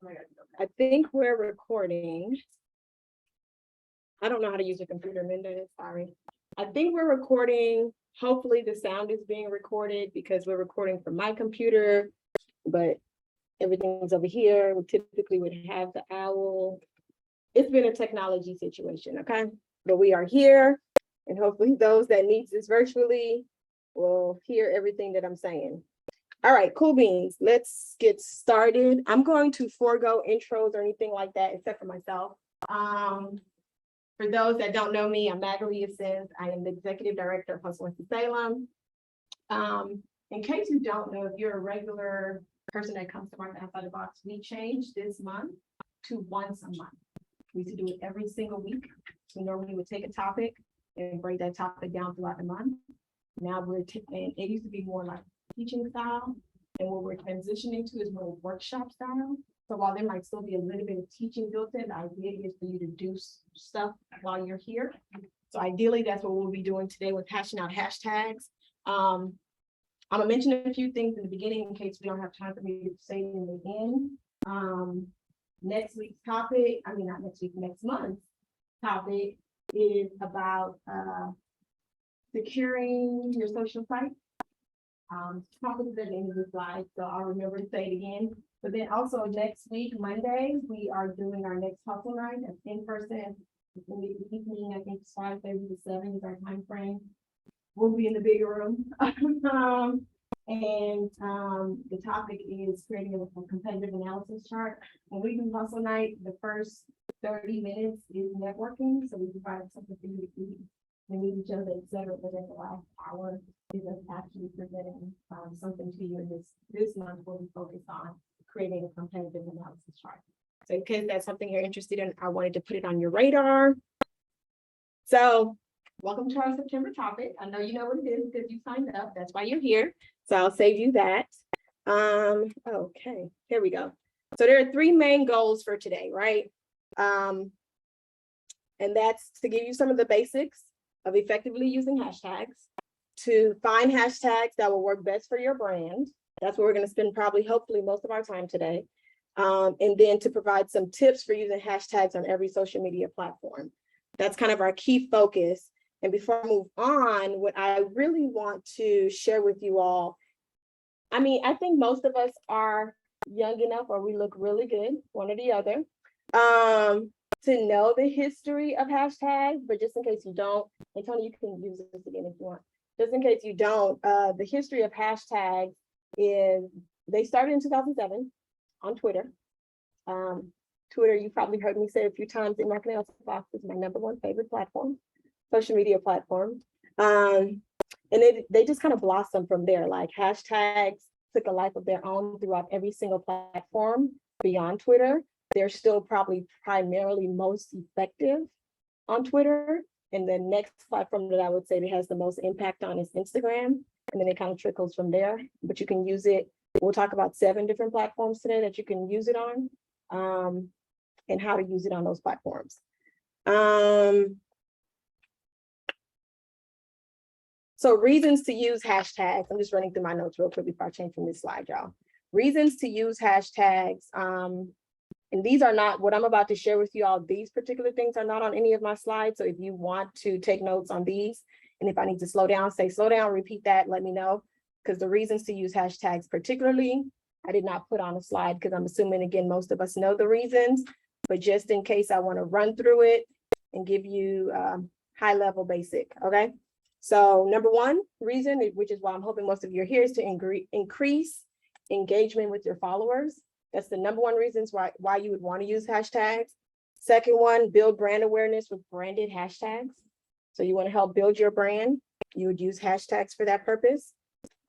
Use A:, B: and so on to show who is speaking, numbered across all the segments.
A: I think we're recording. I don't know how to use a computer, Minda, sorry. I think we're recording. Hopefully the sound is being recorded because we're recording from my computer, but everything's over here. We typically would have the owl. It's been a technology situation, okay? But we are here, and hopefully those that need this virtually will hear everything that I'm saying. All right, cool beans. Let's get started. I'm going to forego intros or anything like that, except for myself. For those that don't know me, I'm Magalia Sims. I am the executive director of Winston-Salem. In case you don't know, if you're a regular person that comes to Market Outside the Box, we changed this month to once a month. We used to do it every single week. We normally would take a topic and break that topic down throughout the month. Now we're and it used to be more like teaching style, and what we're transitioning to is more workshop style. So while there might still be a little bit of teaching built in, the idea is for you to do stuff while you're here. So ideally, that's what we'll be doing today with hashing out hashtags. I'm gonna mention a few things in the beginning in case we don't have time for me to say it in the end. Next week's topic, I mean, not next week, next month's topic is about securing your social site. Topic is at the end of the slide, so I'll remember to say it again. But then also next week, Monday, we are doing our next hustle night. That's in person. It's in the evening. I think it's 5:30 to 7 is our time frame. We'll be in the bigger room. The topic is creating a competitive analysis chart. When we do hustle night, the first 30 minutes is networking. So we provide something for you to eat and meet each other, etc. But then the last hour is us actually presenting something to you. And this month we'll be focused on creating a competitive analysis chart. So in case that's something you're interested in, I wanted to put it on your radar. So welcome to our September topic. I know you know what it is because you signed up. That's why you're here. So I'll save you that. Okay, here we go. So there are three main goals for today, right? And that's to give you some of the basics of effectively using hashtags, to find hashtags that will work best for your brand. That's where we're going to spend probably, hopefully, most of our time today. And then to provide some tips for using hashtags on every social media platform. That's kind of our key focus. And before I move on, what I really want to share with you all, I mean, I think most of us are young enough or we look really good, one or the other, to know the history of hashtags. But just in case you don't, and Tony, you can use this again if you want. Just in case you don't, the history of hashtags is they started in 2007 on Twitter. Twitter, you probably heard me say a few times in Marketing Outside the Box is my #1 favorite platform, social media platform. And they just kind of blossomed from there. Like hashtags took a life of their own throughout every single platform beyond Twitter. They're still probably primarily most effective on Twitter. And the next platform that I would say that has the most impact on is Instagram. And then it kind of trickles from there, but you can use it. We'll talk about 7 different platforms today that you can use it on, and how to use it on those platforms. So reasons to use hashtags. I'm just running through my notes real quick before I change from this slide, y'all. Reasons to use hashtags. And these are not what I'm about to share with you all. These particular things are not on any of my slides. So if you want to take notes on these, and if I need to slow down, say slow down, repeat that, let me know. Because the reasons to use hashtags particularly, I did not put on a slide because I'm assuming, again, most of us know the reasons. But just in case, I want to run through it and give you high level basic, okay? So #1 reason, which is why I'm hoping most of you are here, is to increase engagement with your followers. That's the #1 reasons why you would want to use hashtags. Second one, build brand awareness with branded hashtags. So you want to help build your brand. You would use hashtags for that purpose.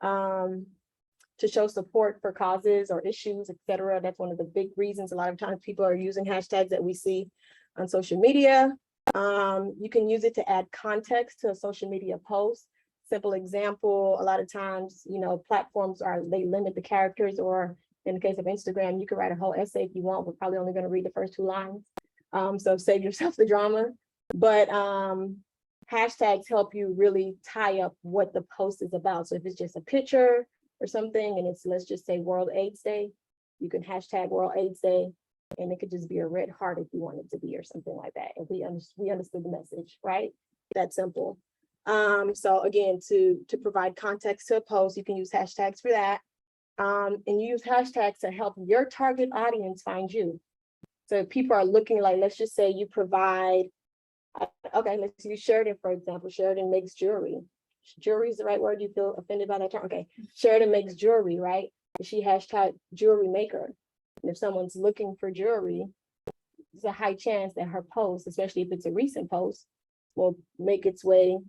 A: To show support for causes or issues, etc. That's one of the big reasons a lot of times people are using hashtags that we see on social media. You can use it to add context to a social media post. Simple example, a lot of times, you know, platforms they limit the characters, or in the case of Instagram, you can write a whole essay if you want. We're probably only going to read the first 2 lines. So save yourself the drama. But hashtags help you really tie up what the post is about. So if it's just a picture or something, and it's, let's just say, World AIDS Day,
B: You can hashtag World AIDS Day, and it could just be a red heart if you want it to be, or something like that. If we understood the message, right? That simple. So again, to provide context to a post, you can use hashtags for that. And you use hashtags to help your target audience find you. So if people are looking, like, let's just say you provide, okay, let's use Sheridan, for example. Sheridan makes jewelry. Jewelry is the right word? You feel offended by that term? Okay. Sheridan makes jewelry, right? She hashtag jewelry maker. And if someone's looking for jewelry, there's a high chance that her post, especially if it's a recent post, will make its way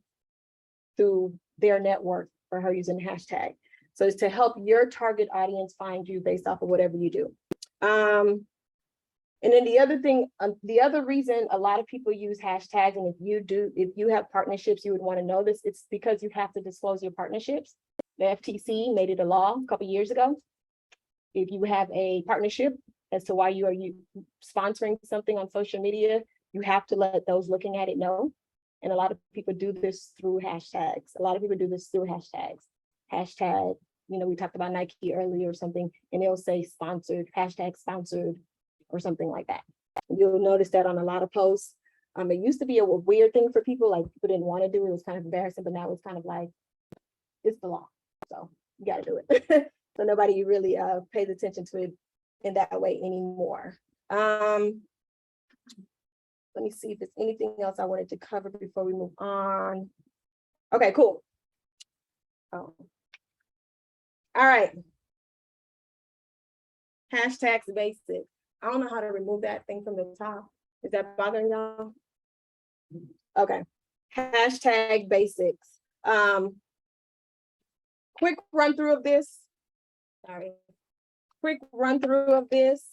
B: through their network for her using the hashtag. So it's to help your target audience find you based off of whatever you do. And then the other thing, the other reason a lot of people use hashtags, and if you have partnerships, you would want to know this, it's because you have to disclose your partnerships. The FTC made it a law a couple of years ago. If you have a partnership as to why you are sponsoring something on social media, you have to let those looking at it know. And a lot of people do this through hashtags. A lot of people do this through hashtags. Hashtag, we talked about Nike earlier or something, and they'll say sponsored, hashtag sponsored, or something like that. You'll notice that on a lot of posts. It used to be a weird thing for people, like people didn't want to do it. It was kind of embarrassing, but now it's kind of like, it's the law. So you got to do it. So nobody really pays attention to it in that way anymore. Let me see if there's anything else I wanted to cover before we move on. Okay, cool. Oh. All right. Hashtags basic. I don't know how to remove that thing from the top. Is that bothering y'all? Okay. Hashtag basics. Quick run through of this. Sorry. Quick run through of this.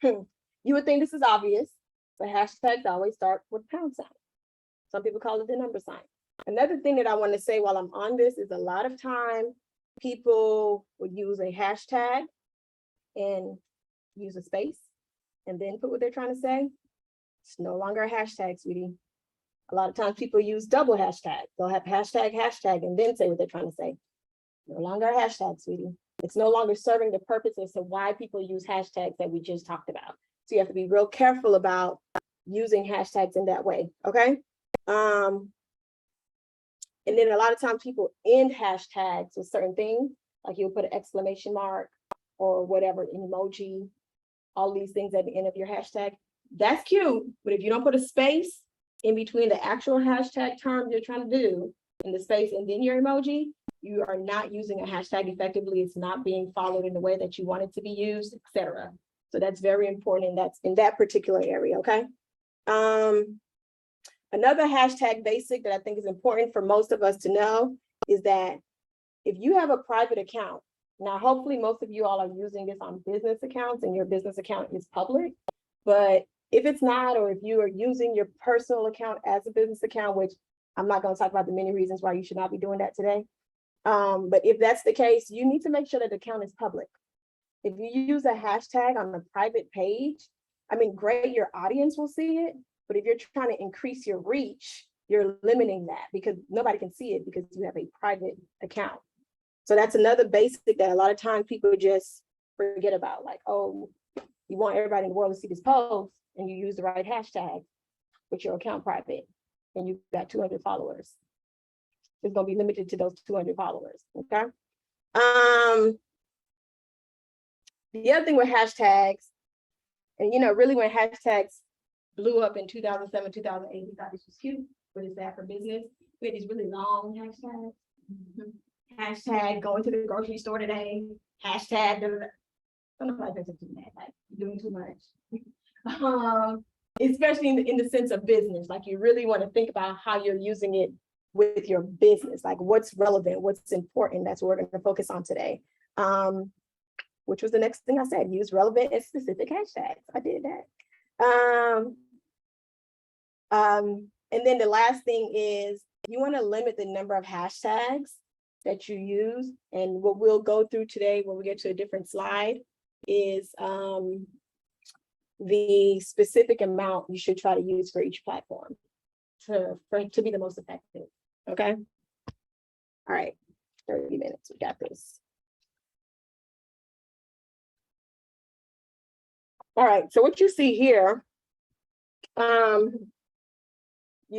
B: You would think this is obvious, but hashtags always start with pound sign. Some people call it the number sign. Another thing that I want to say while I'm on this is a lot of time people would use a hashtag and use a space and then put what they're trying to say. It's no longer a hashtag, sweetie. A lot of times people use double hashtags. They'll have hashtag and then say what they're trying to say. No longer a hashtag, sweetie. It's no longer serving the purpose as to why people use hashtags that we just talked about. So you have to be real careful about using hashtags in that way, okay? And then a lot of times people end hashtags with certain things, like you'll put an exclamation mark or whatever, an emoji, all these things at the end of your hashtag. That's cute, but if you don't put a space in between the actual hashtag term you're trying to do in the space and then your emoji, you are not using a hashtag effectively. It's not being followed in the way that you want it to be used, etc. So that's very important, and that's in that particular area, okay? Another hashtag basic that I think is important for most of us to know is that if you have a private account, now hopefully most of you all are using this on business accounts and your business account is public, but if it's not, or if you are using your personal account as a business account, which I'm not going to talk about the many reasons why you should not be doing that today. But if that's the case, you need to make sure that the account is public. If you use a hashtag on a private page, I mean, great, your audience will see it, but if you're trying to increase your reach, you're limiting that because nobody can see it because you have a private account. So that's another basic that a lot of times people just forget about, like, oh, you want everybody in the world to see this post and you use the right hashtag, but your account private and you've got 200 followers. It's going to be limited to those 200 followers, okay? The other thing with hashtags, and really when hashtags blew up in 2007, 2008, we thought this was cute, but it's bad for business. We had these really long hashtags. Hashtag going to the grocery store today. Hashtag, somebody doesn't do that, like you're doing too much. Especially in the sense of business, like you really want to think about how you're using it with your business, like what's relevant, what's important. That's what we're going to focus on today. Which was the next thing I said, use relevant and specific hashtags. I did that. And then the last thing is you want to limit the number of hashtags that you use. And what we'll go through today when we get to a different slide is the specific amount you should try to use for each platform to be the most effective. Okay. All right. 30 minutes. We got this. All right, so what you see here, you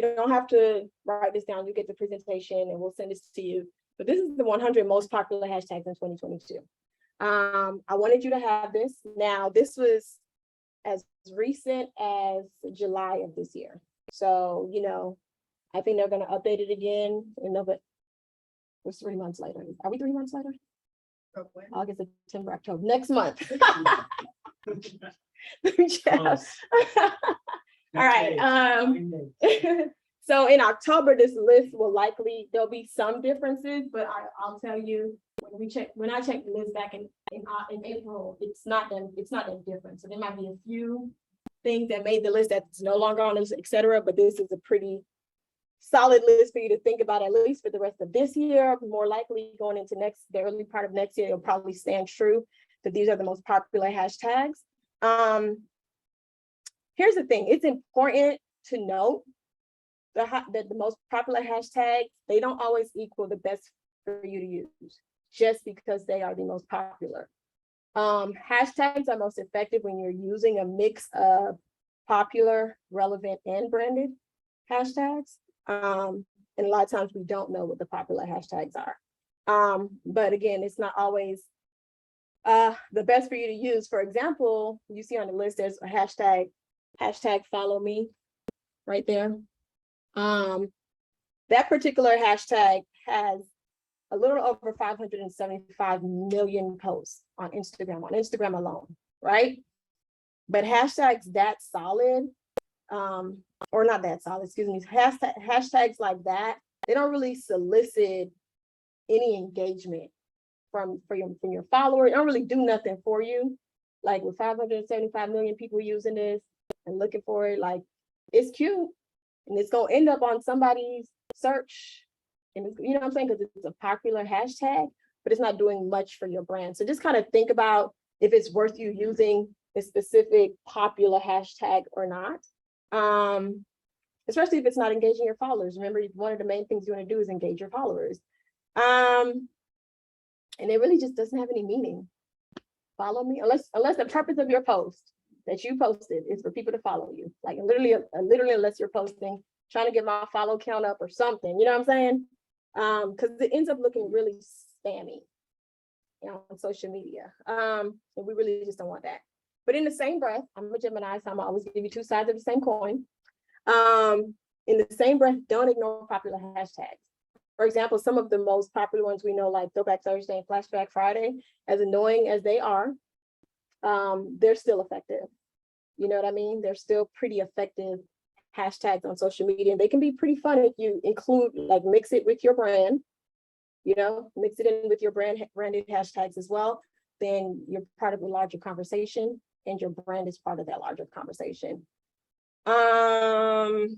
B: don't have to write this down. You get the presentation and we'll send this to you. But this is the 100 most popular hashtags in 2022. I wanted you to have this. Now, this was as recent as July of this year. So, you know, I think they're going to update it again in November. It's 3 months later. Are we 3 months later? August, September, October, next month. Yeah. All right. So in October, this list will likely, there'll be some differences, but I'll tell you, when I checked the list back in April, it's not that different. So there might be a few things that made the list that's no longer on this, et cetera, but this is a pretty solid list for you to think about, at least for the rest of this year. More likely going into the early part of next year, it'll probably stand true that these are the most popular hashtags. Here's the thing, it's important to note that the most popular hashtags, they don't always equal the best for you to use just because they are the most popular. Hashtags are most effective when you're using a mix of popular, relevant, and branded hashtags. And a lot of times we don't know what the popular hashtags are. But again, it's not always the best for you to use. For example, you see on the list, there's a hashtag follow me right there. That particular hashtag has a little over 575 million posts on Instagram alone, right? But hashtags that solid, or not that solid, excuse me, hashtags like that, they don't really solicit any engagement from your followers. It don't really do nothing for you. Like with 575 million people using this and looking for it, like it's cute and it's gonna end up on somebody's search. And it's, you know what I'm saying? Because it's a popular hashtag, but it's not doing much for your brand. So just kind of think about if it's worth you using a specific popular hashtag or not. Especially if it's not engaging your followers. Remember, one of the main things you want to do is engage your followers. And it really just doesn't have any meaning. Follow me, unless the purpose of your post that you posted is for people to follow you. Like literally unless you're posting, trying to get my follow count up or something, you know what I'm saying? Because it ends up looking really spammy, you know, on social media. And we really just don't want that. But in the same breath, I'm a Gemini, so I'm always give you two sides of the same coin. In the same breath, don't ignore popular hashtags. For example, some of the most popular ones we know, like Throwback Thursday and Flashback Friday, as annoying as they are, they're still effective. You know what I mean? They're still pretty effective hashtags on social media. And they can be pretty fun if you include, like mix it with your brand, you know, mix it in with your branded hashtags as well. Then you're part of a larger conversation and your brand is part of that larger conversation. So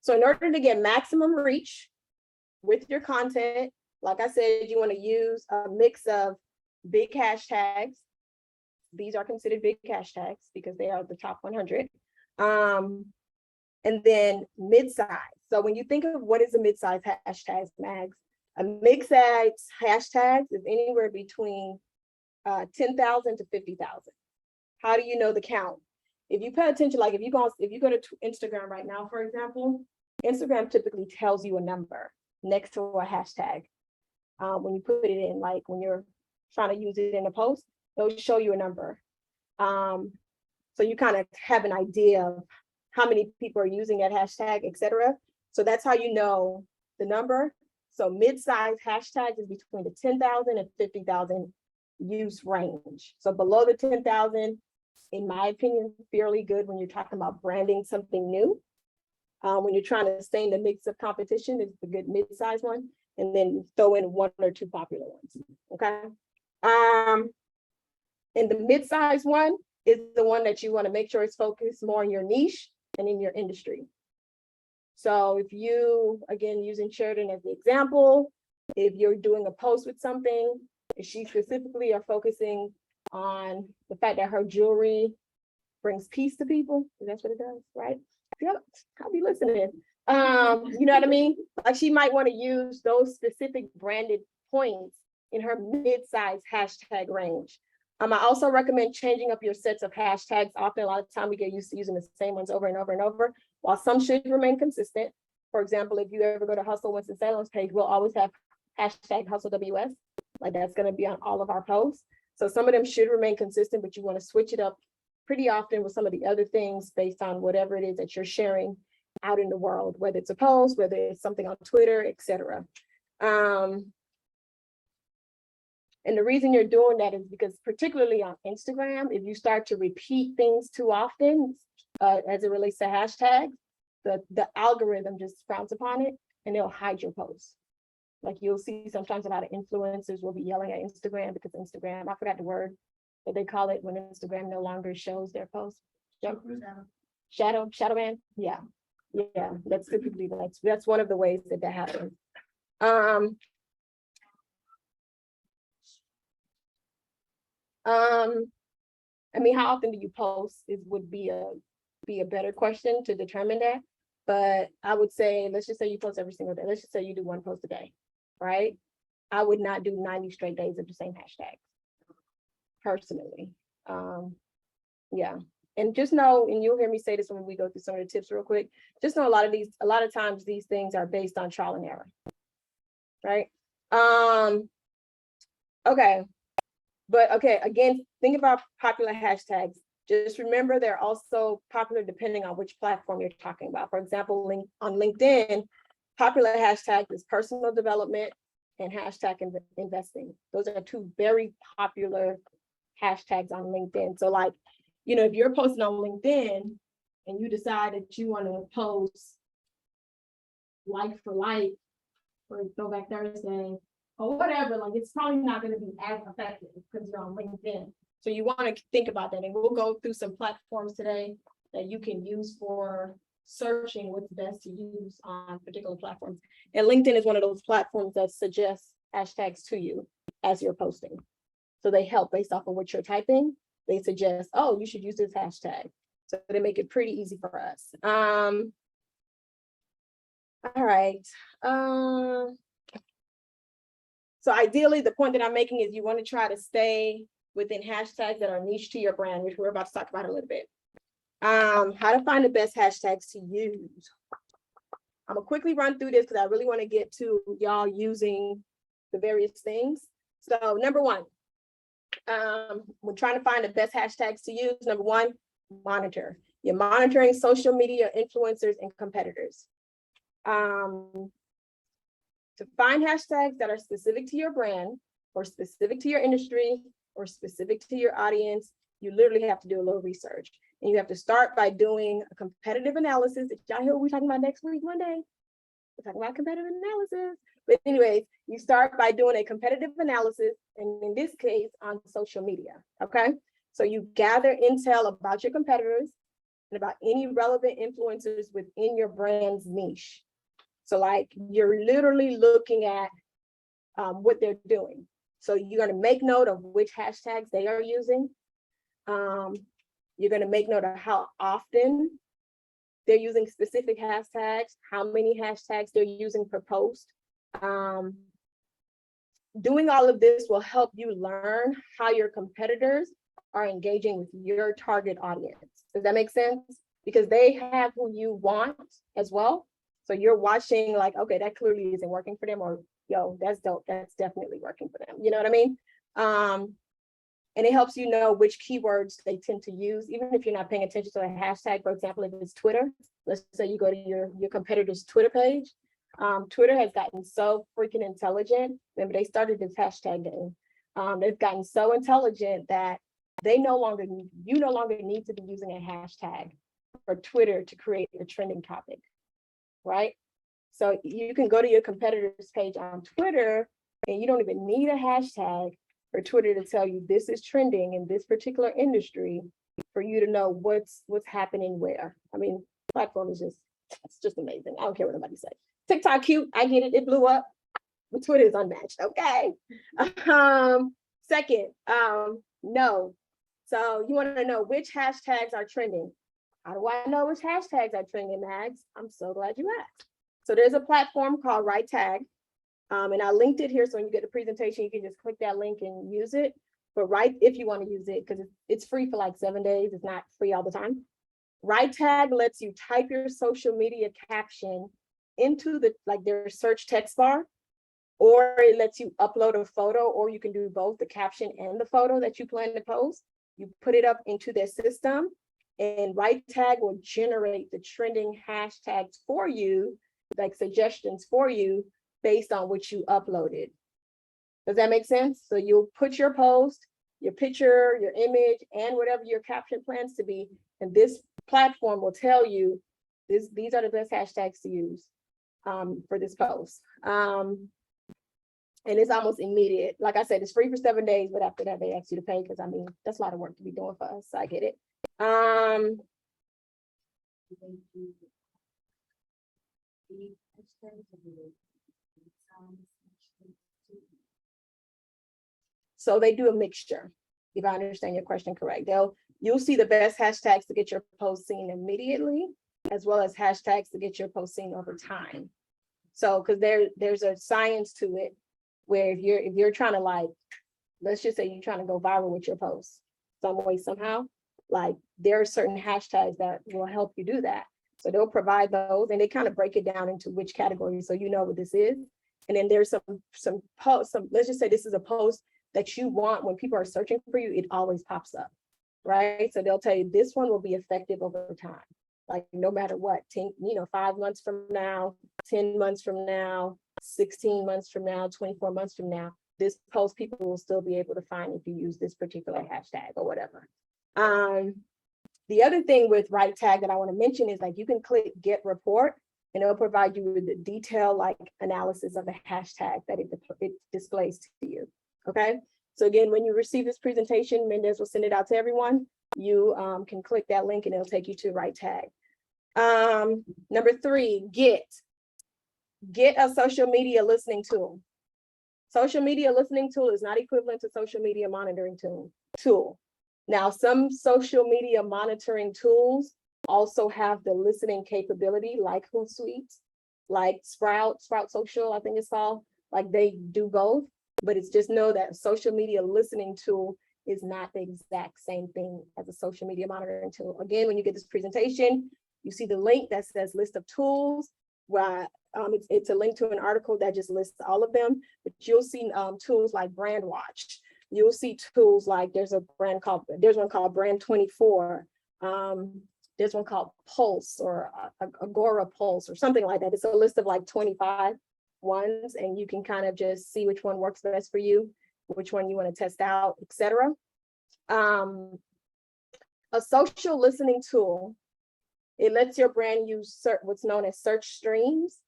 B: in order to get maximum reach with your content, like I said, you want to use a mix of big hashtags. These are considered big hashtags because they are the top 100. And then mid-size. So when you think of what is a mid-size hashtag, Mags, a mid-size hashtag is anywhere between 10,000 to 50,000. How do you know the count? If you pay attention, like if you go to Instagram right now, for example, Instagram typically tells you a number next to a hashtag. When you put it in, like when you're trying to use it in a post, they'll show you a number. So you kind of have an idea of how many people are using that hashtag, et cetera. So that's how you know the number. So mid-size hashtags is between the 10,000 and 50,000 use range. So below the 10,000, in my opinion, fairly good when you're talking about branding something new. When you're trying to stay in the mix of competition, it's a good mid-size one, and then throw in one or two popular ones, okay? And the mid-size one is the one that you want to make sure it's focused more on your niche and in your industry. So if you, again, using Sheridan as the example, if you're doing a post with something, if she specifically are focusing on the fact that her jewelry brings peace to people, that's what it does, right? Yep, I'll be listening. You know what I mean? Like she might want to use those specific branded points in her mid-size hashtag range. I also recommend changing up your sets of hashtags. Often, a lot of time we get used to using the same ones over and over and over, while some should remain consistent. For example, if you ever go to Hustle Winston-Salem's page, we'll always have hashtag Hustle WS. Like that's going to be on all of our posts. So some of them should remain consistent, but you want to switch it up pretty often with some of the other things based on whatever it is that you're sharing out in the world, whether it's a post, whether it's something on Twitter, etc. And the reason you're doing that is because particularly on Instagram, if you start to repeat things too often, as it relates to hashtags, the algorithm just frowns upon it and they'll hide your posts. Like you'll see sometimes a lot of influencers will be yelling at Instagram because Instagram, I forgot the word, but they call it when Instagram no longer shows their posts. Shadow ban. Yeah. That's typically, that's one of the ways that happens. I mean, how often do you post would be a better question to determine that. But I would say, let's just say you post every single day. Let's just say you do one post a day, right? I would not do 90 straight days of the same hashtag, personally. Yeah. And just know, and you'll hear me say this when we go through some of the tips real quick, just know a lot of times these things are based on trial and error, right? Okay. But okay, again, think about popular hashtags. Just remember they're also popular depending on which platform you're talking about. For example, on LinkedIn, popular hashtags is personal development and hashtag investing. Those are two very popular hashtags on LinkedIn. So like, you know, if you're posting on LinkedIn and you decide that you want to post like for like for Throwback Thursday or whatever, like it's probably not going to be as effective because you're on LinkedIn. So you want to think about that. And we'll go through some platforms today that you can use for searching what's best to use on particular platforms. And LinkedIn is one of those platforms that suggests hashtags to you as you're posting. So they help based off of what you're typing. They suggest, oh, you should use this hashtag. So they make it pretty easy for us. All right. So ideally, the point that I'm making is you want to try to stay within hashtags that are niche to your brand, which we're about to talk about a little bit. How to find the best hashtags to use. I'm gonna quickly run through this because I really want to get to y'all using the various things. So number one, we're trying to find the best hashtags to use. Number one, monitor. You're monitoring social media influencers and competitors. To find hashtags that are specific to your brand or specific to your industry or specific to your audience, you literally have to do a little research. And you have to start by doing a competitive analysis. If y'all hear what we're talking about next week, Monday, we're talking about competitive analysis. But anyways, you start by doing a competitive analysis, and in this case, on social media, okay? So you gather intel about your competitors and about any relevant influencers within your brand's niche. So like you're literally looking at what they're doing. So you're going to make note of which hashtags they are using. You're going to make note of how often they're using specific hashtags, how many hashtags they're using per post. Doing all of this will help you learn how your competitors are engaging with your target audience. Does that make sense? Because they have who you want as well. So you're watching like, okay, that clearly isn't working for them, or yo, that's dope. That's definitely working for them. You know what I mean? And it helps you know which keywords they tend to use, even if you're not paying attention to a hashtag. For example, if it's Twitter, let's say you go to your competitor's Twitter page. Twitter has gotten so freaking intelligent. Remember, they started this hashtag game. They've gotten so intelligent that you no longer need to be using a hashtag for Twitter to create a trending topic, right? So you can go to your competitor's page on Twitter and you don't even need a hashtag for Twitter to tell you this is trending in this particular industry for you to know what's happening where. I mean, the platform is just amazing. I don't care what nobody says. TikTok cute, I get it, it blew up, but Twitter is unmatched, okay? Second, no. So you want to know which hashtags are trending. How do I know which hashtags are trending, Mags? I'm so glad you asked. So there's a platform called Right Tag. And I linked it here, so when you get the presentation, you can just click that link and use it. but if you want to use it, because it's free for like 7 days, it's not free all the time. Right tag lets you type your social media caption into their search text bar, or it lets you upload a photo, or you can do both the caption and the photo that you plan to post. You put it up into their system, and Right Tag will generate the trending hashtags for you, like suggestions for you based on what you uploaded. Does that make sense? So you'll put your post, your picture, your image, and whatever your caption plans to be, and this platform will tell you these are the best hashtags to use for this post. And it's almost immediate. Like I said, it's free for 7 days, but after that, they ask you to pay, because I mean, that's a lot of work to be doing for us. So I get it. So they do a mixture, if I understand your question correct. You'll see the best hashtags to get your post seen immediately, as well as hashtags to get your post seen over time. So, because there's a science to it, where if you're trying to, like, let's just say you're trying to go viral with your post some way, somehow, like there are certain hashtags that will help you do that. So they'll provide those, and they kind of break it down into which category, so you know what this is. And then there's some posts, let's just say this is a post that you want when people are searching for you, it always pops up, right? So they'll tell you this one will be effective over time. Like no matter what, 5 months from now, 10 months from now, 16 months from now, 24 months from now, this post people will still be able to find if you use this particular hashtag or whatever. The other thing with Right Tag that I want to mention is, like, you can click Get Report, and it'll provide you with the detailed analysis of the hashtag that it displays to you. Okay. So again, when you receive this presentation, Mendez will send it out to everyone. You can click that link and it'll take you to Right Tag. Number 3, Get a social media listening tool. Social media listening tool is not equivalent to social media monitoring tool. Now, some social media monitoring tools also have the listening capability, like Hootsuite, like Sprout Social, I think it's called. Like, they do both, but it's just know that social media listening tool is not the exact same thing as a social media monitoring tool. Again, when you get this presentation, you see the link that says list of tools, where it's a link to an article that just lists all of them, but you'll see tools like Brand Watch. You'll see tools like there's one called Brand 24. There's one called Pulse, or Agora Pulse, or something like that. It's a list of like 25 ones, and you can kind of just see which one works best for you, which one you want to test out, etc. A social listening tool, it lets your brand use what's known as search streams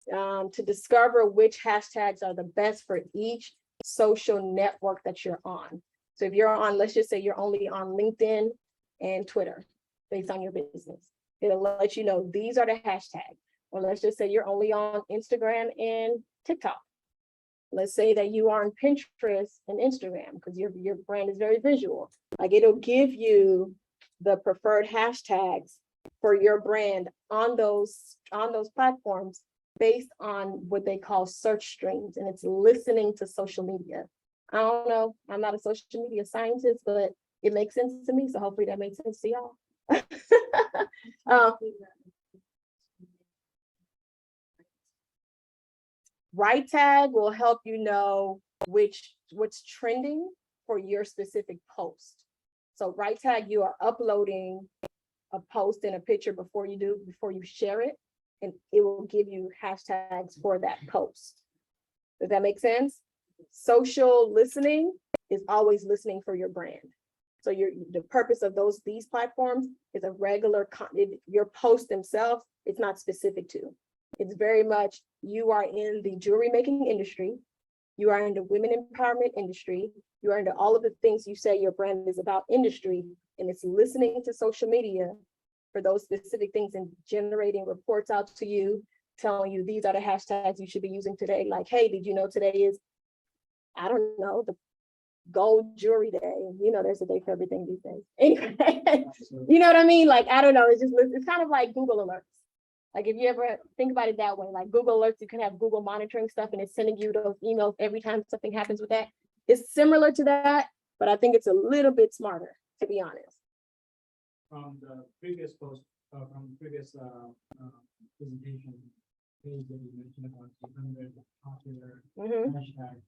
B: to discover which hashtags are the best for each social network that you're on. So if you're on, let's just say you're only on LinkedIn and Twitter, based on your business, it'll let you know these are the hashtags. Or let's just say you're only on Instagram and TikTok. Let's say that you are on Pinterest and Instagram, because your brand is very visual. Like, it'll give you the preferred hashtags for your brand on those platforms based on what they call search streams, and it's listening to social media. I don't know, I'm not a social media scientist, but it makes sense to me, so hopefully that makes sense to y'all. Right Tag will help you know what's trending for your specific post. So Right Tag, you are uploading a post and a picture before you share it, and it will give you hashtags for that post. Does that make sense? Social listening is always listening for your brand. So the purpose of these platforms is a regular your post themselves, it's not specific to. It's very much, you are in the jewelry making industry, you are in the women empowerment industry, you are into all of the things you say your brand is about industry, and it's listening to social media for those specific things and generating reports out to you, telling you these are the hashtags you should be using today. Like, hey, did you know today is, I don't know, the gold jewelry day? There's a day for everything these days. Anyway, you know what I mean? Like, I don't know, it's kind of like Google Alerts. Like, if you ever think about it that way, like Google Alerts, you can have Google monitoring stuff, and it's sending you those emails every time something happens with that. It's similar to that, but I think it's a little bit smarter, to be honest.
C: From the previous post, from the previous presentation page that you mentioned about the 100 popular
B: Mhm.
C: hashtag,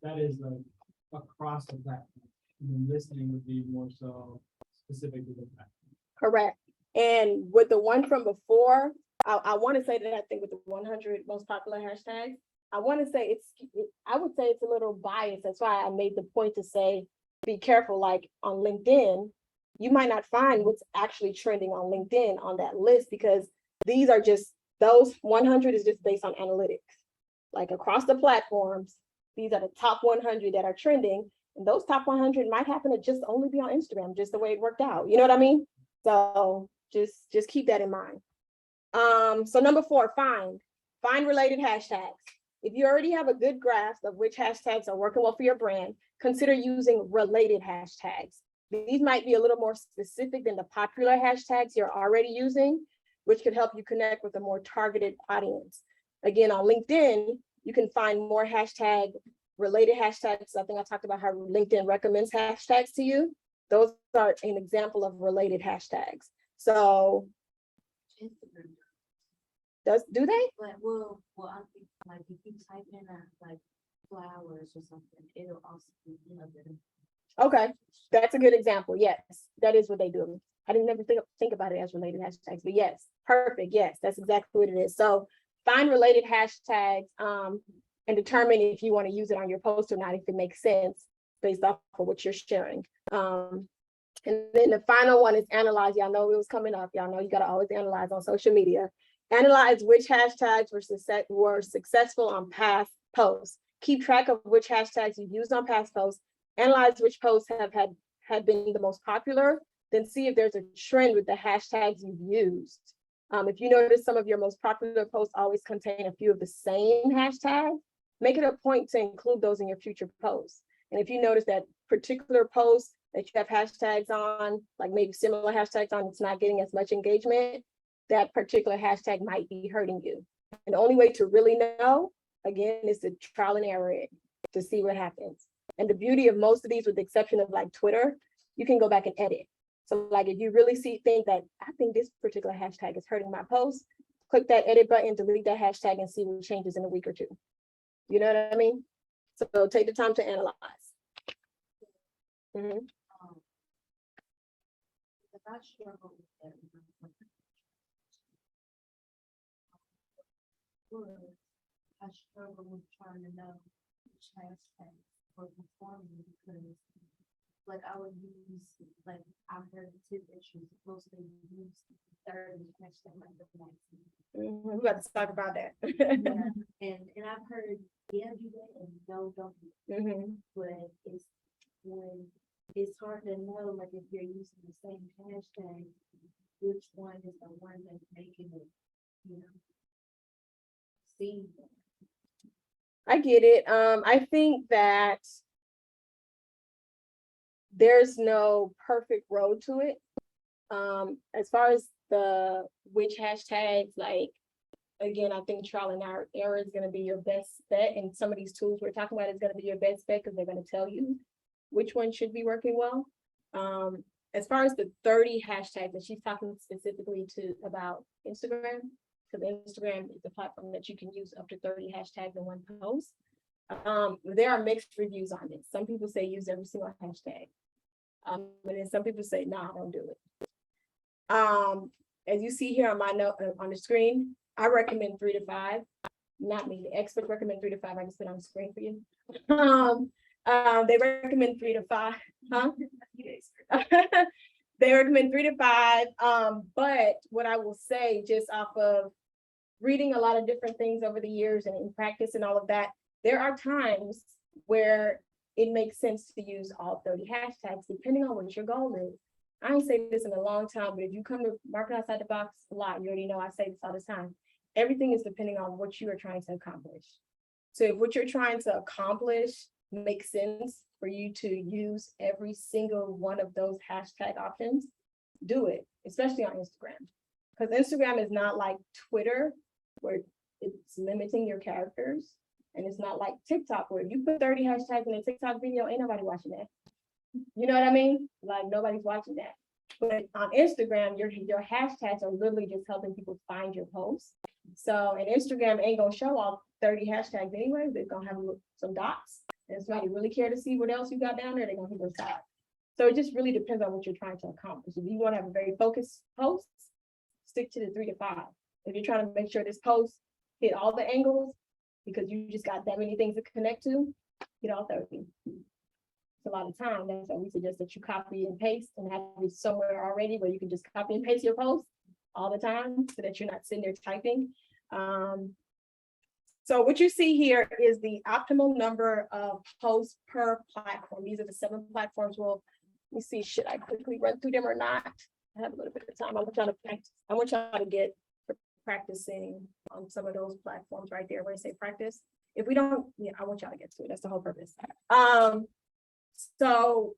C: that is like across the platform. And then listening would be more so specific to the platform.
B: Correct. And with the one from before, I want to say that I think with the 100 most popular hashtags, I want to say I would say it's a little biased. That's why I made the point to say, be careful, like on LinkedIn, you might not find what's actually trending on LinkedIn on that list, because these are just, those 100 is just based on analytics. Like across the platforms, these are the top 100 that are trending. And those top 100 might happen to just only be on Instagram, just the way it worked out. You know what I mean? So just keep that in mind. So number 4, find related hashtags. If you already have a good grasp of which hashtags are working well for your brand, consider using related hashtags. These might be a little more specific than the popular hashtags you're already using, which could help you connect with a more targeted audience. Again, on LinkedIn, you can find more related hashtags. I think I talked about how LinkedIn recommends hashtags to you. Those are an example of related hashtags. So
D: Instagram.
B: do they?
D: But well, I think like if you type in like flowers or something, it'll also be, you know,
B: Okay, that's a good example. Yes, that is what they do. I didn't never think about it as related hashtags, but yes, perfect. Yes, that's exactly what it is. So find related hashtags and determine if you want to use it on your post or not, if it makes sense based off of what you're sharing. And then the final one is analyze. Y'all know it was coming up. Y'all know you got to always analyze on social media. Analyze which hashtags were successful on past posts. Keep track of which hashtags you've used on past posts. Analyze which posts have been the most popular. Then see if there's a trend with the hashtags you've used. If you notice some of your most popular posts always contain a few of the same hashtags, make it a point to include those in your future posts. And if you notice that particular post that you have hashtags on, like maybe similar hashtags on, it's not getting as much engagement, that particular hashtag might be hurting you. And the only way to really know, again, is to trial and error it to see what happens. And the beauty of most of these, with the exception of like Twitter, you can go back and edit. So like if you really think that I think this particular hashtag is hurting my post, click that edit button, delete that hashtag, and see what changes in a week or two. You know what I mean? So take the time to analyze. Mhm.
D: If I struggle with that, I struggle with trying to know which hashtag for performing, because like I would use, like I've heard tip issues, mostly use 30 hashtag like the maximum.
B: We got to talk about that.
D: Yeah, and I've heard, yeah, do that, and no, don't do that.
B: Mhm.
D: But it's hard to know, like if you're using the same hashtag, which one is the one that's making it, you know, see.
B: I get it. I think that there's no perfect road to it. As far as which hashtags, like, again, I think trial and error is going to be your best bet. And some of these tools we're talking about is going to be your best bet, because they're going to tell you which one should be working well. As far as the 30 hashtags that she's talking specifically about Instagram, because Instagram is the platform that you can use up to 30 hashtags in one post. There are mixed reviews on it. Some people say use every single hashtag. And then some people say, no, don't do it. As you see here on my note on the screen, I recommend 3 to 5. Not me, the experts recommend 3 to 5. I just put it on the screen for you. They recommend 3 to 5. Huh? They recommend 3 to 5. But what I will say, just off of reading a lot of different things over the years and in practice and all of that, there are times where it makes sense to use all 30 hashtags, depending on what your goal is. I ain't say this in a long time, but if you come to Market Outside the Box a lot, you already know I say this all the time. Everything is depending on what you are trying to accomplish. So if what you're trying to accomplish makes sense for you to use every single one of those hashtag options, do it, especially on Instagram. Because Instagram is not like Twitter, where it's limiting your characters. And it's not like TikTok where if you put 30 hashtags in a TikTok video, ain't nobody watching that. You know what I mean? Like nobody's watching that. But on Instagram, your hashtags are literally just helping people find your posts. So, and Instagram ain't gonna show all 30 hashtags anyway. They're gonna have some dots. And if somebody really care to see what else you got down there, they're gonna hit those dots. So it just really depends on what you're trying to accomplish. If you want to have a very focused post, stick to the 3 to 5. If you're trying to make sure this post hit all the angles, because you just got that many things to connect to, get all 30. It's a lot of time. That's why we suggest that you copy and paste and have it somewhere already where you can just copy and paste your post all the time so that you're not sitting there typing. So what you see here is the optimal number of posts per platform. These are the 7 platforms. Well, let me see, should I quickly run through them or not? I have a little bit of time. I want y'all to practice. I want y'all to get practicing on some of those platforms right there where I say practice. If we don't, yeah, I want y'all to get to it. That's the whole purpose. So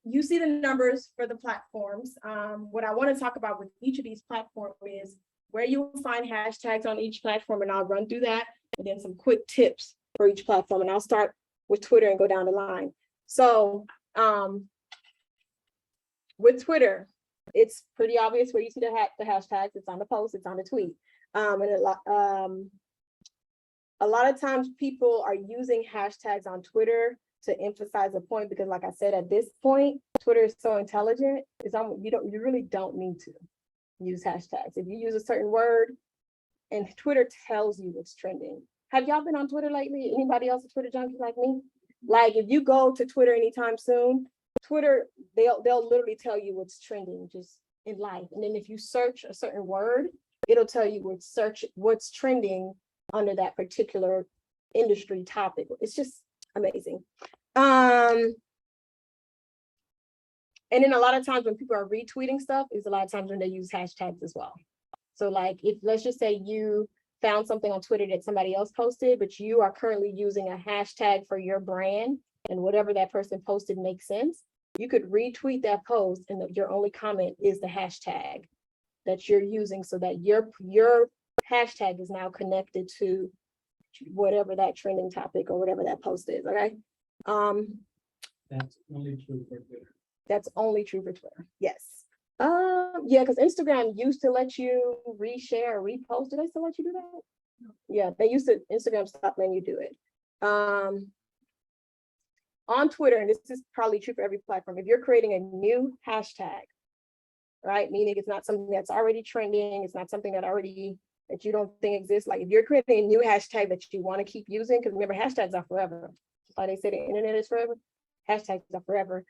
B: you see the numbers for the platforms. What I want to talk about with each of these platforms is where you will find hashtags on each platform, and I'll run through that, and then some quick tips for each platform. And I'll start with Twitter and go down the line. So with Twitter, it's pretty obvious where you see the hashtags. It's on the post, it's on the tweet. And a lot of times people are using hashtags on Twitter to emphasize a point, because like I said, at this point, Twitter is so intelligent, you really don't need to use hashtags. If you use a certain word and Twitter tells you what's trending. Have y'all been on Twitter lately? Anybody else a Twitter junkie like me? Like if you go to Twitter anytime soon, Twitter, they'll literally tell you what's trending just in life. And then if you search a certain word, it'll tell you what's trending under that particular industry topic. It's just amazing. And then a lot of times when people are retweeting stuff, is a lot of times when they use hashtags as well. So like if let's just say you found something on Twitter that somebody else posted, but you are currently using a hashtag for your brand, and whatever that person posted makes sense, you could retweet that post and your only comment is the hashtag that you're using, so that your hashtag is now connected to whatever that trending topic or whatever that post is. Okay.
C: That's only true for Twitter.
B: That's only true for Twitter. Yes. Yeah, because Instagram used to let you reshare or repost. Did they still let you do that? No. Yeah, Instagram stopped letting you do it. On Twitter, and this is probably true for every platform, if you're creating a new hashtag, right, meaning it's not something that's already trending, it's not something that you don't think exists. Like if you're creating a new hashtag that you want to keep using, because remember, hashtags are forever. Just like they say the internet is forever, hashtags are forever.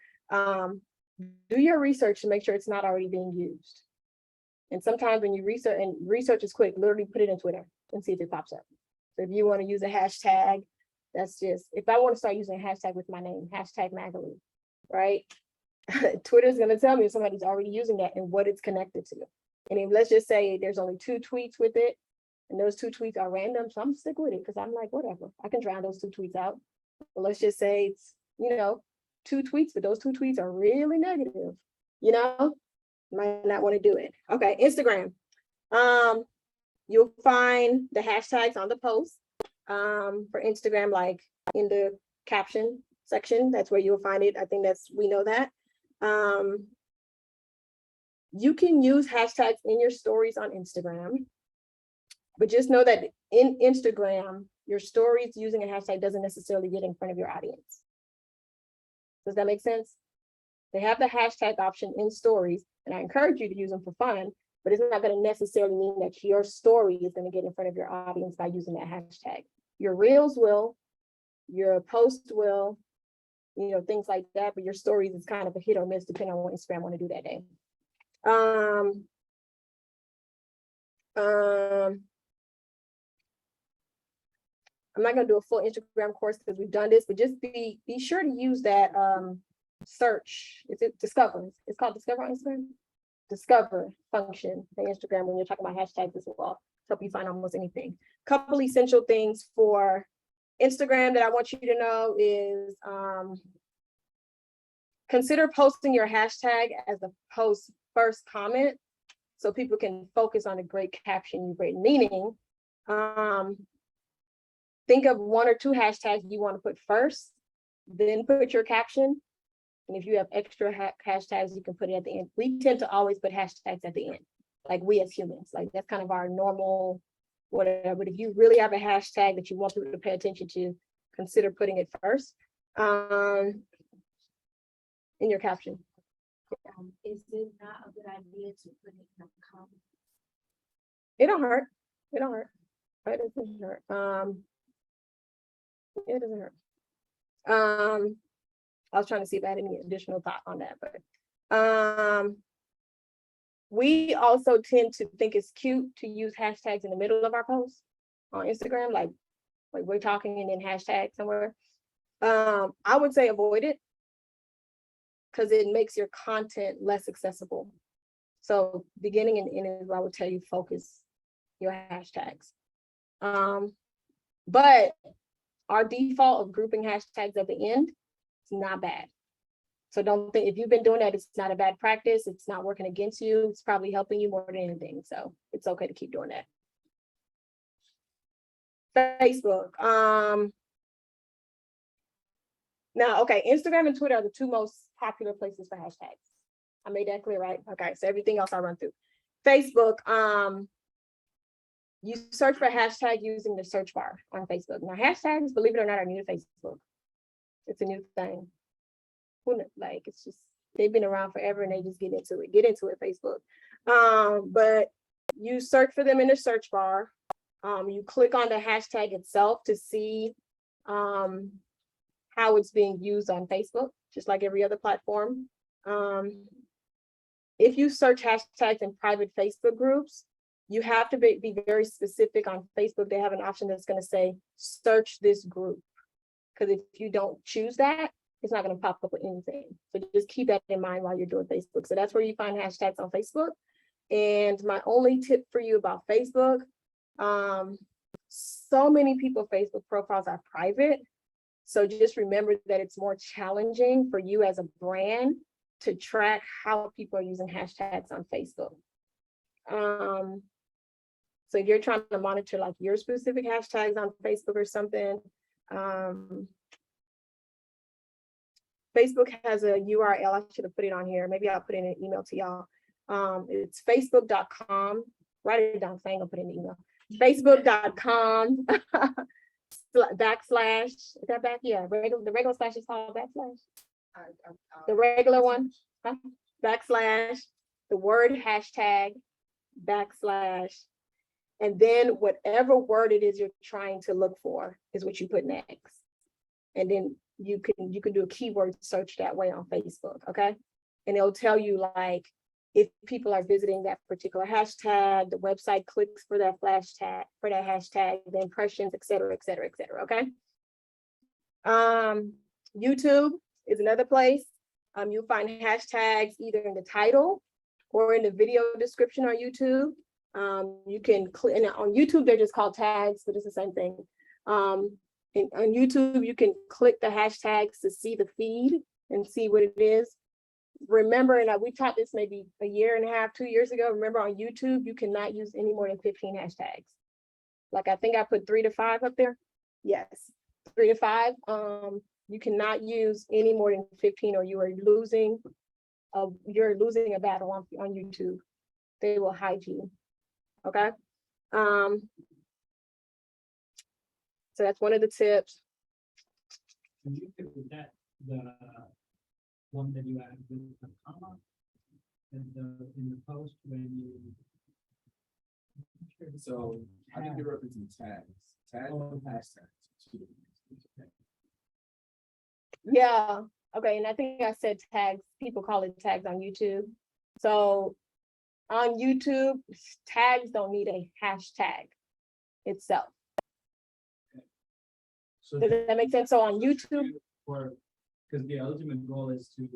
B: Do your research to make sure it's not already being used. And sometimes when you research, and research is quick, literally put it in Twitter and see if it pops up. So if you want to use a hashtag, that's just, if I want to start using a hashtag with my name, #Magalie, right? Twitter's going to tell me if somebody's already using that and what it's connected to. And if let's just say there's only 2 tweets with it, and those 2 tweets are random, so I'm stick with it because I'm like, whatever, I can drown those 2 tweets out. But let's just say it's, 2 tweets, but those 2 tweets are really negative, might not want to do it. Okay, Instagram. You'll find the hashtags on the post for Instagram, like in the caption section. That's where you'll find it. I think we know that. You can use hashtags in your stories on Instagram, but just know that in Instagram, your stories using a hashtag doesn't necessarily get in front of your audience. Does that make sense? They have the hashtag option in stories, and I encourage you to use them for fun, but it's not going to necessarily mean that your story is going to get in front of your audience by using that hashtag. Your reels will, your posts will, things like that, but your stories is kind of a hit or miss depending on what Instagram want to do that day. I'm not going to do a full Instagram course because we've done this, but just be sure to use that search. Is it Discover? It's called Discover on Instagram? Discover function on Instagram when you're talking about hashtags as well. Help you find almost anything. Couple essential things for Instagram that I want you to know is consider posting your hashtag as the post's first comment so people can focus on the great caption you've written. Meaning, think of 1 or 2 hashtags you want to put first, then put your caption. And if you have extra hashtags, you can put it at the end. We tend to always put hashtags at the end, like we as humans, like that's kind of our normal whatever. But if you really have a hashtag that you want people to pay attention to, consider putting it first in your caption.
D: Is it not a good idea to put it in a comment?
B: It don't hurt. It don't hurt. It doesn't hurt. It doesn't hurt. I was trying to see if I had any additional thought on that, but we also tend to think it's cute to use hashtags in the middle of our posts on Instagram, like we're talking and then hashtag somewhere. I would say avoid it because it makes your content less accessible. So beginning and ending, I would tell you focus your hashtags. But our default of grouping hashtags at the end is not bad. So don't think, if you've been doing that, it's not a bad practice. It's not working against you. It's probably helping you more than anything. So it's okay to keep doing that. Facebook. Now, okay, Instagram and Twitter are the 2 most popular places for hashtags. I made that clear, right? Okay, so everything else I'll run through. Facebook, you search for hashtag using the search bar on Facebook. Now, hashtags, believe it or not, are new to Facebook. It's a new thing. Like, it's just, they've been around forever and they just get into it, Facebook. But you search for them in the search bar. You click on the hashtag itself to see how it's being used on Facebook, just like every other platform. If you search hashtags in private Facebook groups, you have to be very specific. On Facebook, they have an option that's going to say, search this group. Because if you don't choose that, it's not going to pop up with anything. So just keep that in mind while you're doing Facebook. So that's where you find hashtags on Facebook. And my only tip for you about Facebook, so many people's Facebook profiles are private. So just remember that it's more challenging for you as a brand to track how people are using hashtags on Facebook. So if you're trying to monitor like your specific hashtags on Facebook or something, Facebook has a URL. I should have put it on here. Maybe I'll put it in an email to y'all. It's facebook.com. Write it down, so I ain't gonna put it in the email. Facebook.com /, is that back? Yeah, the regular slash is called backslash. The regular one, huh? /, the word hashtag, /, and then whatever word it is you're trying to look for is what you put next. And then you can do a keyword search that way on Facebook, okay? And it'll tell you like if people are visiting that particular hashtag, the website clicks for that hashtag, the impressions, et cetera, okay? YouTube is another place. You'll find hashtags either in the title or in the video description on YouTube. You can click, and on YouTube, they're just called tags, but it's the same thing. On YouTube, you can click the hashtags to see the feed and see what it is. Remember, and we taught this maybe a year and a half, 2 years ago. Remember, on YouTube, you cannot use any more than 15 hashtags. Like I think I put 3 to 5 up there. Yes, 3 to 5. You cannot use any more than 15, or you are losing. You're losing a battle on YouTube. They will hide you. Okay. So that's one of the tips.
C: Can you pick with that the one that you added with the comma in the post when you?
E: So I think you're referencing tags. Tags and hashtags.
B: Yeah. Okay. And I think I said tags. People call it tags on YouTube. So on YouTube, tags don't need a hashtag itself.
C: So
B: Does that make sense? So on YouTube,
C: because the ultimate goal is to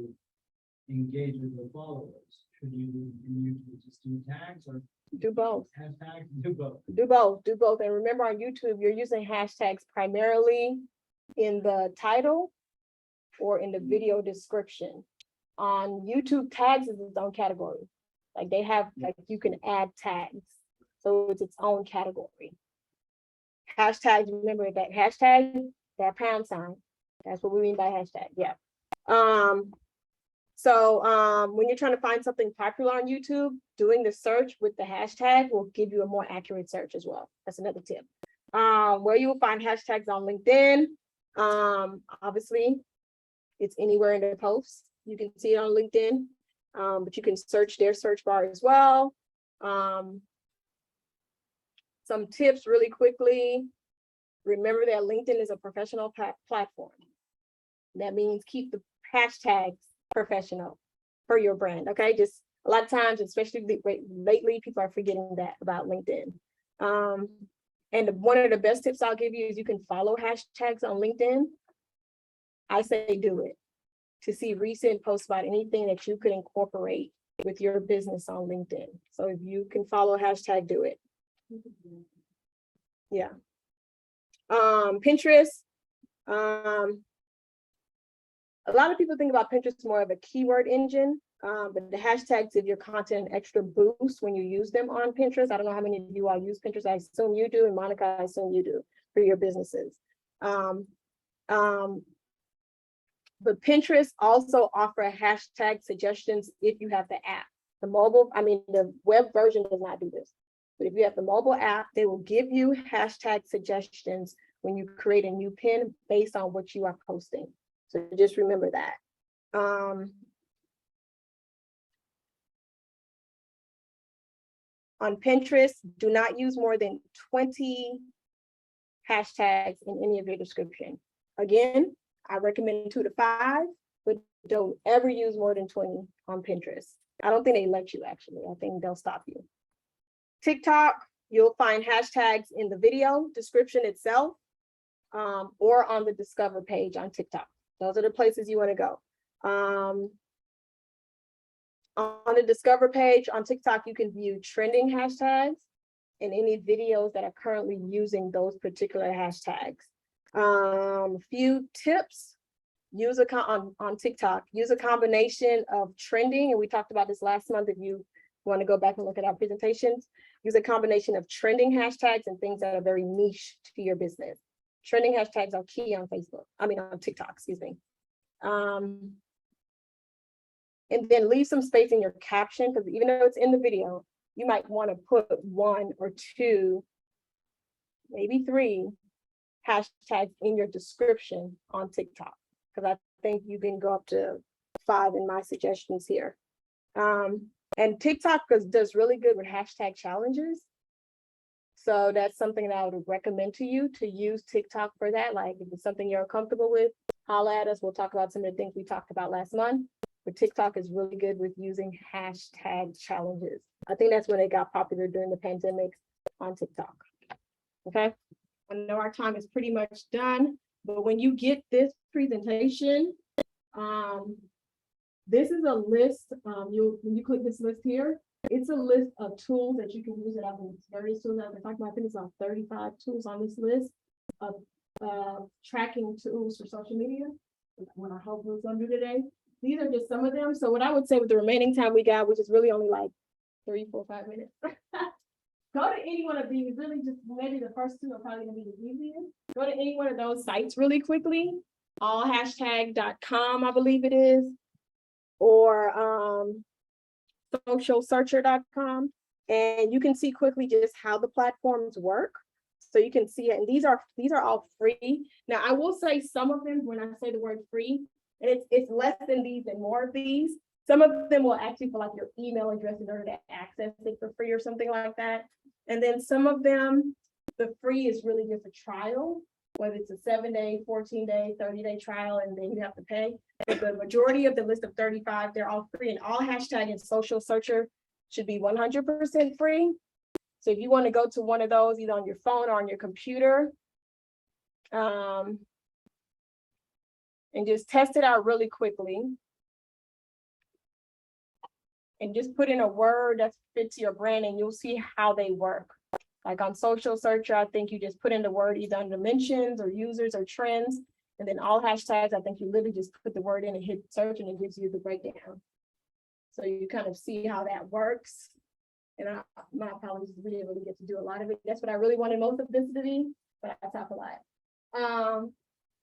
C: engage with the followers. Should you just do tags or
B: do both.
C: hashtags? Do both.
B: Do both. And remember, on YouTube, you're using hashtags primarily in the title or in the video description. On YouTube, tags is its own category. Like they have, like you can add tags. So it's its own category. hashtags, remember that hashtag, that pound sign. That's what we mean by hashtag, yeah. When you're trying to find something popular on YouTube, doing the search with the hashtag will give you a more accurate search as well. That's another tip. Where you will find hashtags on LinkedIn, obviously, it's anywhere in the posts. You can see it on LinkedIn, but you can search their search bar as well. Some tips really quickly. Remember that LinkedIn is a professional platform. That means keep the hashtags professional for your brand, okay? Just a lot of times, especially lately, people are forgetting that about LinkedIn. And one of the best tips I'll give you is you can follow hashtags on LinkedIn. I say do it to see recent posts about anything that you could incorporate with your business on LinkedIn. So if you can follow a hashtag, do it. Yeah. Pinterest. A lot of people think about Pinterest more of a keyword engine, but the hashtags give your content an extra boost when you use them on Pinterest. I don't know how many of you all use Pinterest. I assume you do, and Monica, I assume you do for your businesses. But Pinterest also offer hashtag suggestions if you have the app. The web version does not do this. But if you have the mobile app, they will give you hashtag suggestions when you create a new pin based on what you are posting. So just remember that. On Pinterest, do not use more than 20 hashtags in any of your description. Again, I recommend 2 to 5, but don't ever use more than 20 on Pinterest. I don't think they let you actually. I think they'll stop you. TikTok, you'll find hashtags in the video description itself, or on the Discover page on TikTok. Those are the places you want to go. On the Discover page on TikTok, you can view trending hashtags and any videos that are currently using those particular hashtags. Few tips, on TikTok, use a combination of trending, and we talked about this last month. If you want to go back and look at our presentations, use a combination of trending hashtags and things that are very niche to your business. Trending hashtags are key on on TikTok, excuse me. And then leave some space in your caption, because even though it's in the video, you might want to put 1 or 2, maybe 3 hashtags in your description on TikTok, because I think you can go up to 5 in my suggestions here. And TikTok does really good with hashtag challenges. So that's something that I would recommend to you, to use TikTok for that. Like if it's something you're comfortable with, holla at us. We'll talk about some of the things we talked about last month. But TikTok is really good with using hashtag challenges. I think that's when it got popular during the pandemic on TikTok. Okay. I know our time is pretty much done, but when you get this presentation, this is a list. When you click this list here, it's a list of tools that you can use. It have various tools I've been talking about. I think it's about 35 tools on this list of tracking tools for social media. What I hope was under today. These are just some of them. So what I would say with the remaining time we got, which is really only like 3, 4, 5 minutes, go to any one of these. Really, just maybe the first 2 are probably gonna be the easiest. Go to any one of those sites really quickly. allhashtag.com, I believe it is, or socialsearcher.com, and you can see quickly just how the platforms work. So you can see it, and these are all free. Now I will say some of them, when I say the word free, and it's less than these and more of these, some of them will actually for like your email address in order to access it for free or something like that. And then some of them, the free is really just a trial, whether it's a 7-day, 14-day, 30-day trial, and then you have to pay. But the majority of the list of 35, they're all free, and all hashtag and social searcher should be 100% free. So if you want to go to one of those, either on your phone or on your computer, and just test it out really quickly. And just put in a word that fits your brand, and you'll see how they work. Like on Social Searcher, I think you just put in the word either under mentions or users or trends. And then all hashtags, I think you literally just put the word in and hit search, and it gives you the breakdown. So you kind of see how that works. And my apologies, we didn't really get to do a lot of it. That's what I really wanted most of this to be. but I talk a lot.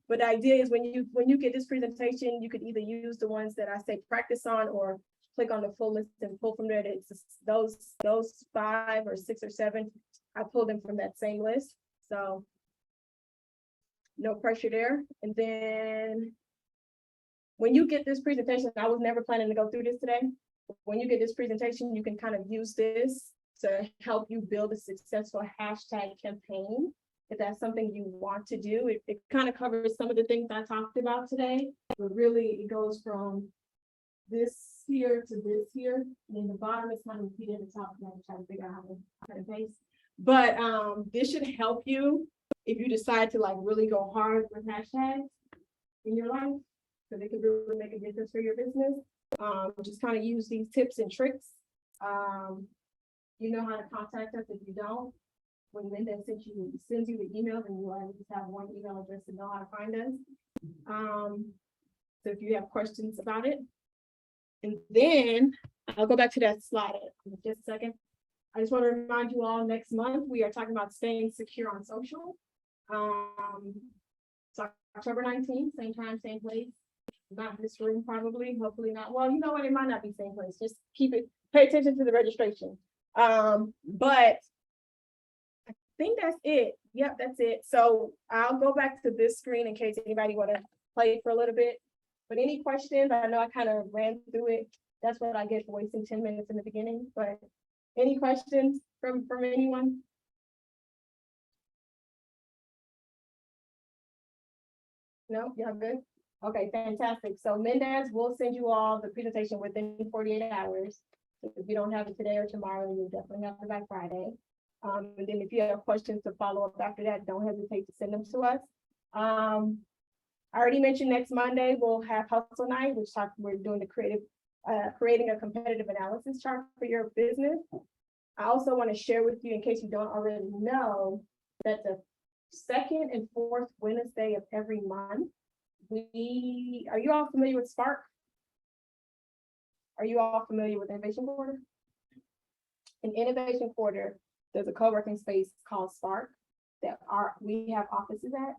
B: But the idea is when you get this presentation, you could either use the ones that I say practice on or click on the full list and pull from there. It's those 5 or 6 or 7, I pulled them from that same list. So no pressure there. And then when you get this presentation, I was never planning to go through this today. When you get this presentation, you can kind of use this to help you build a successful hashtag campaign. If that's something you want to do, it kind of covers some of the things I talked about today, but really it goes from this here to this here. And then the bottom is kind of repeated at the top. I'm trying to figure out how to paste. But this should help you if you decide to like really go hard with hashtags in your life, so they can really make a difference for your business. Just kind of use these tips and tricks. You know how to contact us if you don't. When Linda sends you the email, then you just have one email address to know how to find us. So if you have questions about it. And then I'll go back to that slide in just a second. I just want to remind you all, next month, we are talking about staying secure on social. So October 19th, same time, same place. Not this room, probably, hopefully not. Well, you know what, it might not be same place. Just keep it, pay attention to the registration. But I think that's it. Yep, that's it. So I'll go back to this screen in case anybody want to play for a little bit. But any questions? I know I kind of ran through it. That's what I get for wasting 10 minutes in the beginning. But any questions from anyone? No, y'all good? Okay, fantastic. So Mendez will send you all the presentation within 48 hours. If you don't have it today or tomorrow, you'll definitely have it by Friday. And then if you have questions to follow up after that, don't hesitate to send them to us. I already mentioned next Monday, we'll have Hustle Night, which we're doing the creating a competitive analysis chart for your business. I also want to share with you, in case you don't already know, that the 2nd and 4th Wednesday of every month, are you all familiar with Spark? Are you all familiar with Innovation Quarter? In Innovation Quarter, there's a co-working space called Spark that we have offices at.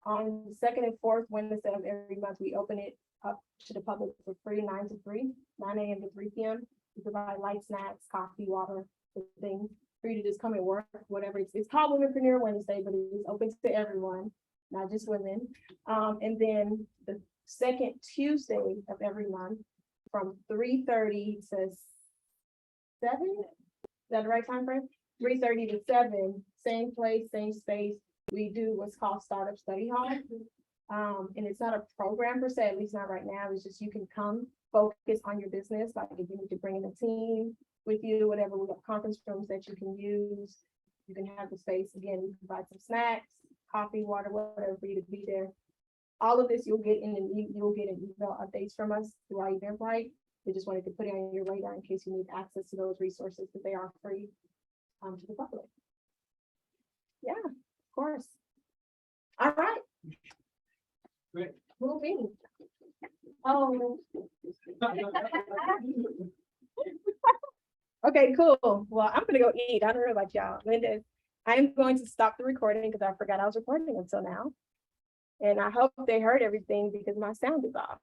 B: On the 2nd and 4th Wednesday of every month, we open it up to the public for free, 9 to 3, 9 a.m. to 3 p.m. We provide light snacks, coffee, water, things for you to just come and work, whatever. It's called Womenpreneur Wednesday, but it is open to everyone, not just women. And then the 2nd Tuesday of every month from 3:30 to 7, is that the right time frame? 3:30 to 7, same place, same space. We do what's called Startup Study Hall. And it's not a program per se, at least not right now. It's just you can come focus on your business. Like if you need to bring in a team with you, whatever, we have conference rooms that you can use. You can have the space. Again, we provide some snacks, coffee, water, whatever for you to be there. All of this you'll get in you'll get an email updates from us through our Eventbrite. We just wanted to put it on your radar in case you need access to those resources, because they are free to the public. Yeah, of course. All right.
C: Great.
B: Moving. Oh. Okay, cool. Well, I'm gonna go eat. I don't know about y'all. Linda, I'm going to stop the recording because I forgot I was recording until now. And I hope they heard everything because my sound is off.